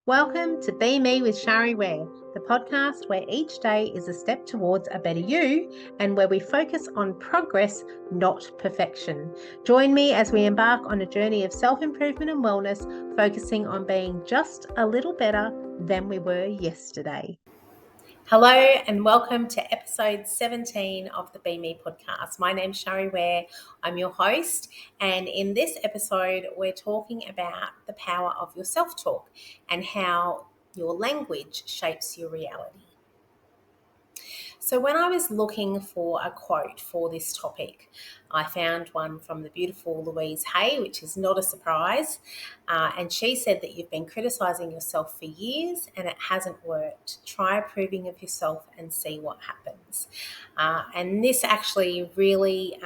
Welcome to Be Me with Shari Ware, the podcast where each day is a step towards a better you and where we focus on progress, not perfection. Join me as we embark on a journey of self-improvement and wellness, focusing on being just a little better than we were yesterday. Hello and welcome to episode 17 of the Be Me podcast. My name's Shari Ware. I'm your host, and in this episode, we're talking about the power of your self-talk and how your language shapes your reality. So when I was looking for a quote for this topic, I found one from the beautiful Louise Hay, which is not a surprise. And she said that you've been criticising yourself for years and it hasn't worked. Try approving of yourself and see what happens. And this actually really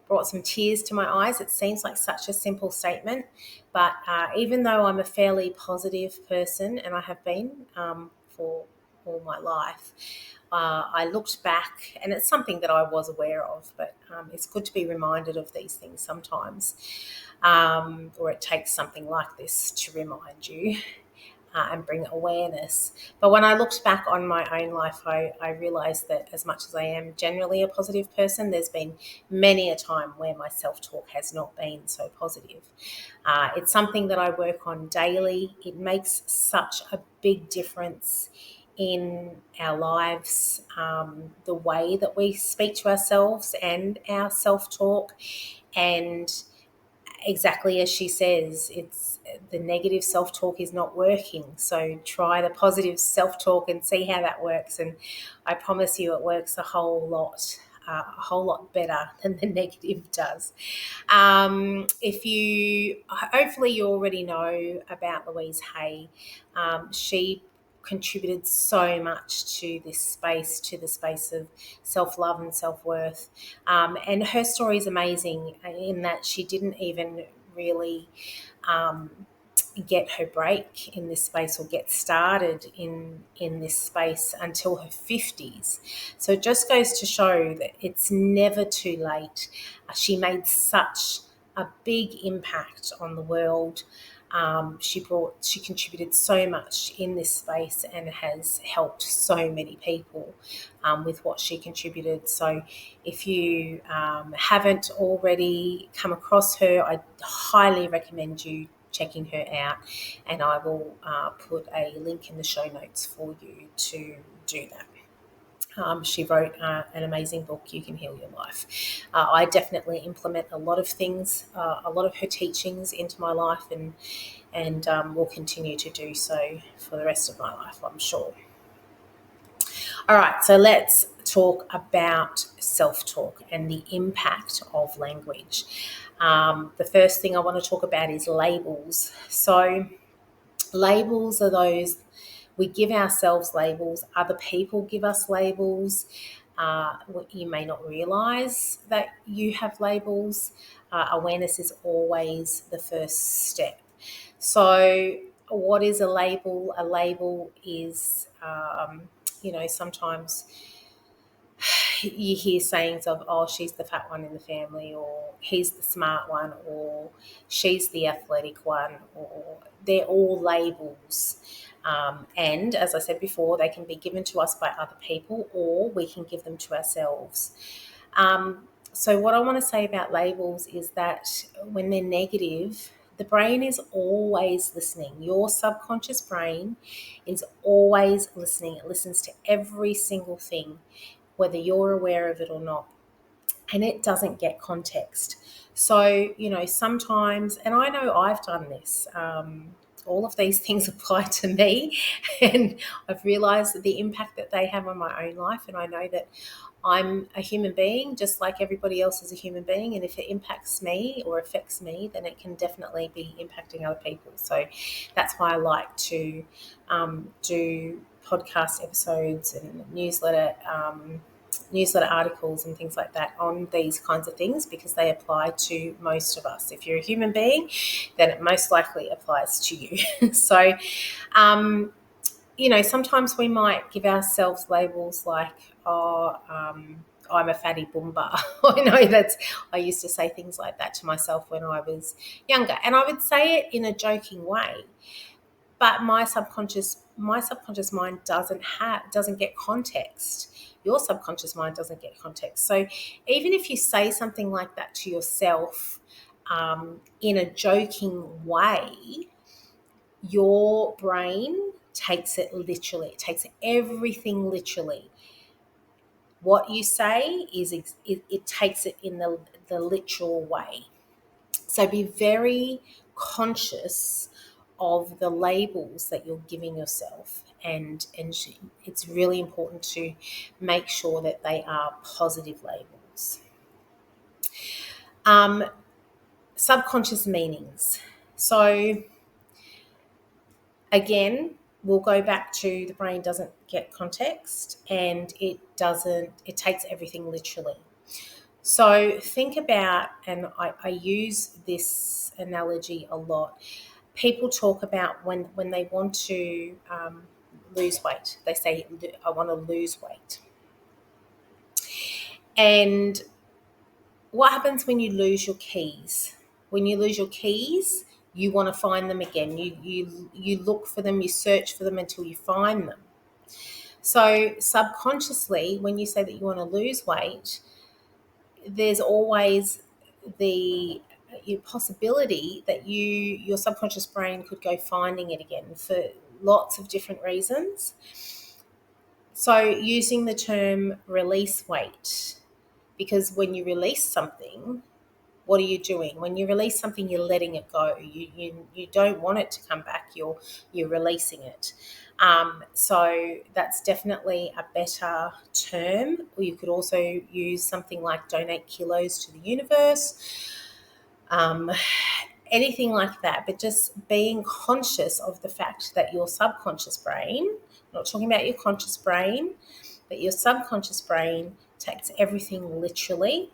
brought some tears to my eyes. It seems like such a simple statement, but even though I'm a fairly positive person, and I have been for all my life, I looked back, and it's something that I was aware of, but it's good to be reminded of these things sometimes, or it takes something like this to remind you. And bring awareness. But when I looked back on my own life, I realised that as much as I am generally a positive person, there's been many a time where my self-talk has not been so positive. It's something that I work on daily. It makes such a big difference in our lives, the way that we speak to ourselves and our self-talk. And exactly as she says, it's the negative self-talk is not working. So try the positive self-talk and see how that works. And I promise you it works a whole lot better than the negative does. Hopefully you already know about Louise Hay. She contributed so much to the space of self-love and self-worth. And her story is amazing in that she didn't even really get her break in this space or get started in this space until her 50s. So it just goes to show that it's never too late. She made such a big impact on the world. She contributed so much in this space and has helped so many people with what she contributed. So if you haven't already come across her, I highly recommend you checking her out, and I will put a link in the show notes for you to do that. She wrote an amazing book, You Can Heal Your Life. I definitely implement a lot of things, a lot of her teachings into my life, and will continue to do so for the rest of my life, I'm sure. All right, so let's talk about self-talk and the impact of language. The first thing I want to talk about is labels. So labels are those, we give ourselves labels, other people give us labels. You may not realise that you have labels. Awareness is always the first step. So what is a label? A label is, sometimes you hear sayings of, oh, she's the fat one in the family, or he's the smart one, or she's the athletic one, or they're all labels. And as I said before, they can be given to us by other people, or we can give them to ourselves. So what I want to say about labels is that when they're negative, the brain is always listening. Your subconscious brain is always listening. It listens to every single thing, whether you're aware of it or not, and it doesn't get context. So, sometimes, and I know I've done this, all of these things apply to me, and I've realised the impact that they have on my own life, and I know that I'm a human being just like everybody else is a human being, and if it impacts me or affects me, then it can definitely be impacting other people. So that's why I like to do podcast episodes and newsletter articles and things like that on these kinds of things, because they apply to most of us. If you're a human being, then it most likely applies to you. So, sometimes we might give ourselves labels like, I'm a fatty boomba. I used to say things like that to myself when I was younger. And I would say it in a joking way. but my subconscious mind doesn't get context. Your subconscious mind doesn't get context. So even if you say something like that to yourself in a joking way, your brain takes it literally. It takes everything literally. What you say it takes it in the literal way. So be very conscious of the labels that you're giving yourself, and it's really important to make sure that they are positive labels. Subconscious meanings. So again, we'll go back to the brain doesn't get context, and it takes everything literally. So think about, and I use this analogy a lot. People talk about when they want to lose weight. They say, I want to lose weight. And what happens when you lose your keys? When you lose your keys, you want to find them again. You look for them, you search for them until you find them. So subconsciously, when you say that you want to lose weight, there's always the possibility that your subconscious brain could go finding it again for lots of different reasons. So using the term release weight, because when you release something, what are you doing? When you release something, you're letting it go. You don't want it to come back. You're releasing it. So that's definitely a better term. Or you could also use something like donate kilos to the universe. Anything like that, but just being conscious of the fact that your subconscious brain, not talking about your conscious brain, but your subconscious brain takes everything literally,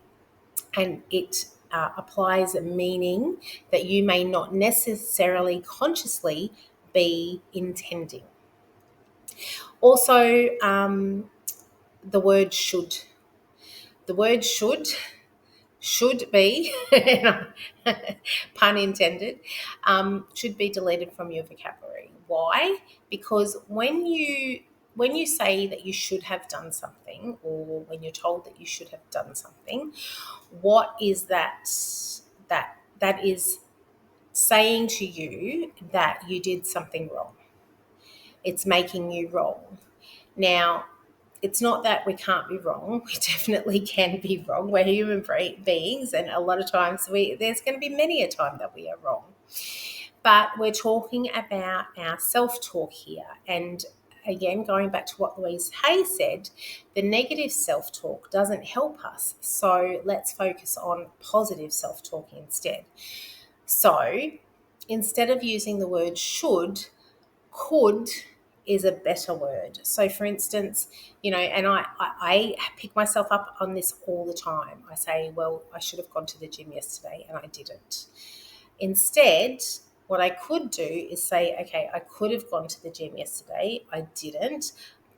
and it applies a meaning that you may not necessarily consciously be intending. Also, the word should. The word should be, pun intended, should be deleted from your vocabulary. Why? Because when you say that you should have done something, or when you're told that you should have done something, what is that? That is saying to you that you did something wrong. It's making you wrong. Now, it's not that we can't be wrong. We definitely can be wrong. We're human beings, and a lot of times there's going to be many a time that we are wrong. But we're talking about our self-talk here. And again, going back to what Louise Hay said, the negative self-talk doesn't help us. So let's focus on positive self-talk instead. So instead of using the word should, could is a better word. So for instance, and I pick myself up on this all the time. I say, well, I should have gone to the gym yesterday and I didn't. Instead, what I could do is say, okay, I could have gone to the gym yesterday. I didn't,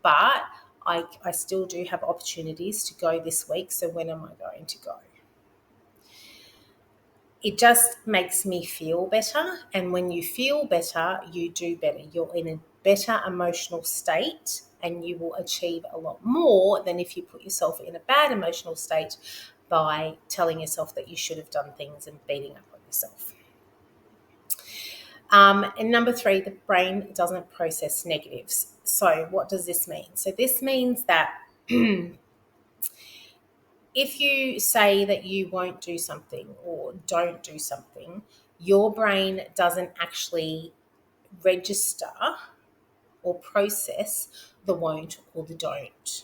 but I still do have opportunities to go this week. So when am I going to go? It just makes me feel better. And when you feel better, you do better. You're in a better emotional state, and you will achieve a lot more than if you put yourself in a bad emotional state by telling yourself that you should have done things and beating up on yourself. And number 3, the brain doesn't process negatives. So what does this mean? So this means that if you say that you won't do something or don't do something, your brain doesn't actually register or process the won't or the don't.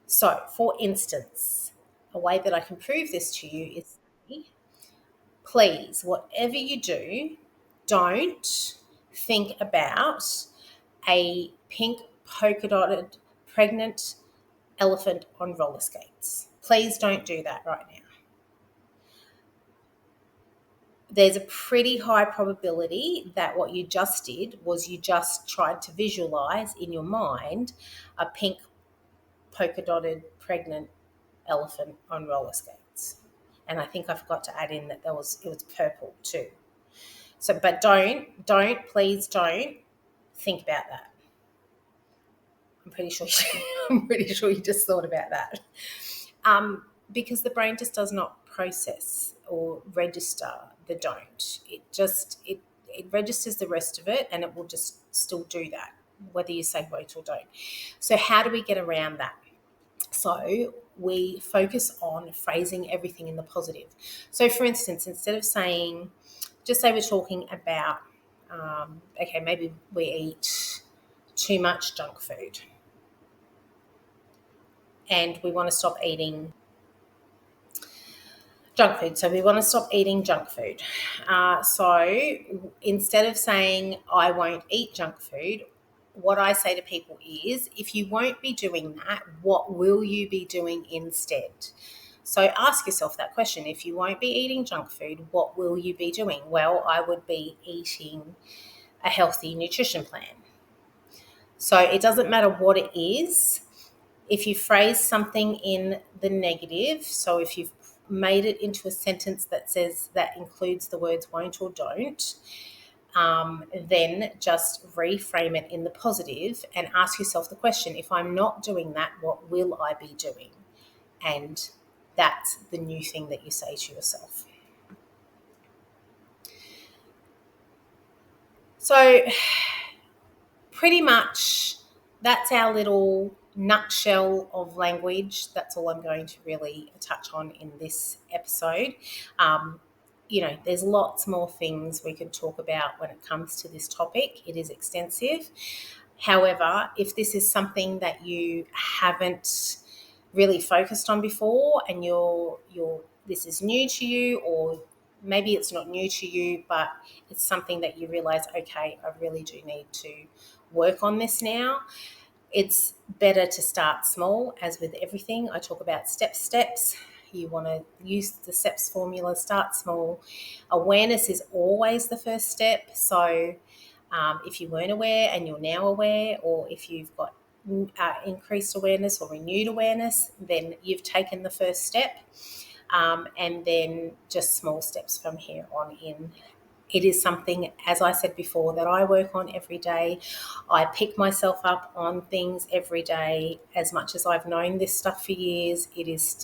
So, for instance, a way that I can prove this to you is, please, whatever you do, don't think about a pink polka dotted pregnant elephant on roller skates. Please don't do that right now. There's a pretty high probability that what you just did was you just tried to visualize in your mind a pink polka dotted pregnant elephant on roller skates. And I think I forgot to add in that it was purple too. So, but please don't think about that. I'm pretty sure you just thought about that. Because the brain just does not process or register the don't. It registers the rest of it, and it will just still do that, whether you say won't or don't. So how do we get around that? So we focus on phrasing everything in the positive. So for instance, instead of saying, just say we're talking about, maybe we eat too much junk food and we want to stop eating junk food. So we want to stop eating junk food. So instead of saying I won't eat junk food, what I say to people is, if you won't be doing that, what will you be doing instead? So ask yourself that question. If you won't be eating junk food, what will you be doing? Well, I would be eating a healthy nutrition plan. So it doesn't matter what it is. If you phrase something in the negative, so if you've made it into a sentence that includes the words won't or don't, then just reframe it in the positive and ask yourself the question, if I'm not doing that, what will I be doing? And that's the new thing that you say to yourself. So pretty much that's our little nutshell of language. That's all I'm going to really touch on in this episode. There's lots more things we could talk about when it comes to this topic. It is extensive. However, if this is something that you haven't really focused on before and this is new to you, or maybe it's not new to you, but it's something that you realize, okay, I really do need to work on this now. It's better to start small. As with everything, I talk about steps. You want to use the steps formula, start small. Awareness is always the first step. So if you weren't aware and you're now aware, or if you've got increased awareness or renewed awareness, then you've taken the first step. And then just small steps from here on in. It is something, as I said before, that I work on every day. I pick myself up on things every day. As much as I've known this stuff for years, it's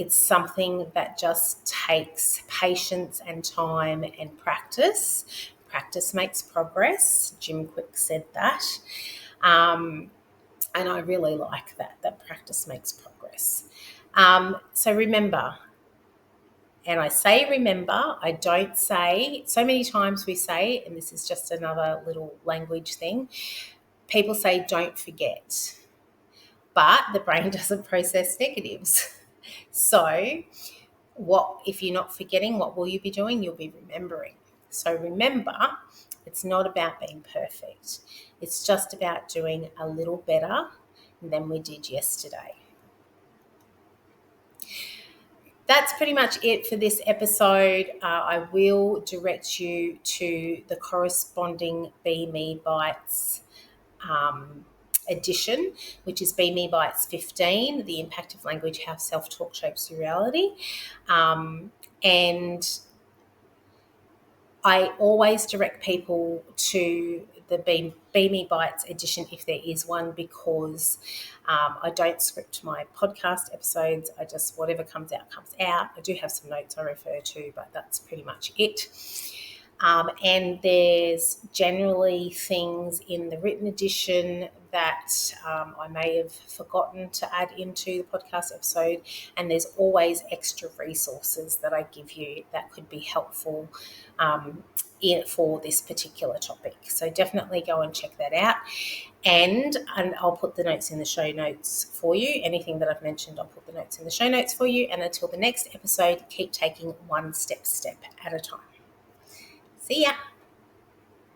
something that just takes patience and time and practice. Practice makes progress. Jim Quick said that. And I really like that practice makes progress. So remember, and I say remember, I don't say, so many times we say, and this is just another little language thing, people say don't forget, but the brain doesn't process negatives. So if you're not forgetting, what will you be doing? You'll be remembering. So remember, it's not about being perfect. It's just about doing a little better than we did yesterday. That's pretty much it for this episode. I will direct you to the corresponding Be Me Bites edition, which is Be Me Bites 15, The Impact of Language, How Self-Talk Shapes Your Reality. And I always direct people to the Be Me Bites edition if there is one, because I don't script my podcast episodes. I just, whatever comes out, comes out. I do have some notes I refer to, but that's pretty much it. And there's generally things in the written edition that I may have forgotten to add into the podcast episode, and there's always extra resources that I give you that could be helpful for this particular topic. So definitely go and check that out. And I'll put the notes in the show notes for you. Anything that I've mentioned, I'll put the notes in the show notes for you. And until the next episode, keep taking one step at a time. See ya.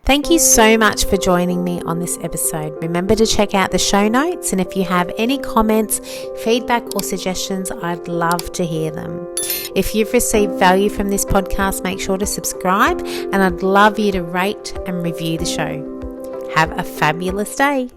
Thank you so much for joining me on this episode. Remember to check out the show notes, and if you have any comments, feedback or suggestions, I'd love to hear them. If you've received value from this podcast, make sure to subscribe, and I'd love you to rate and review the show. Have a fabulous day.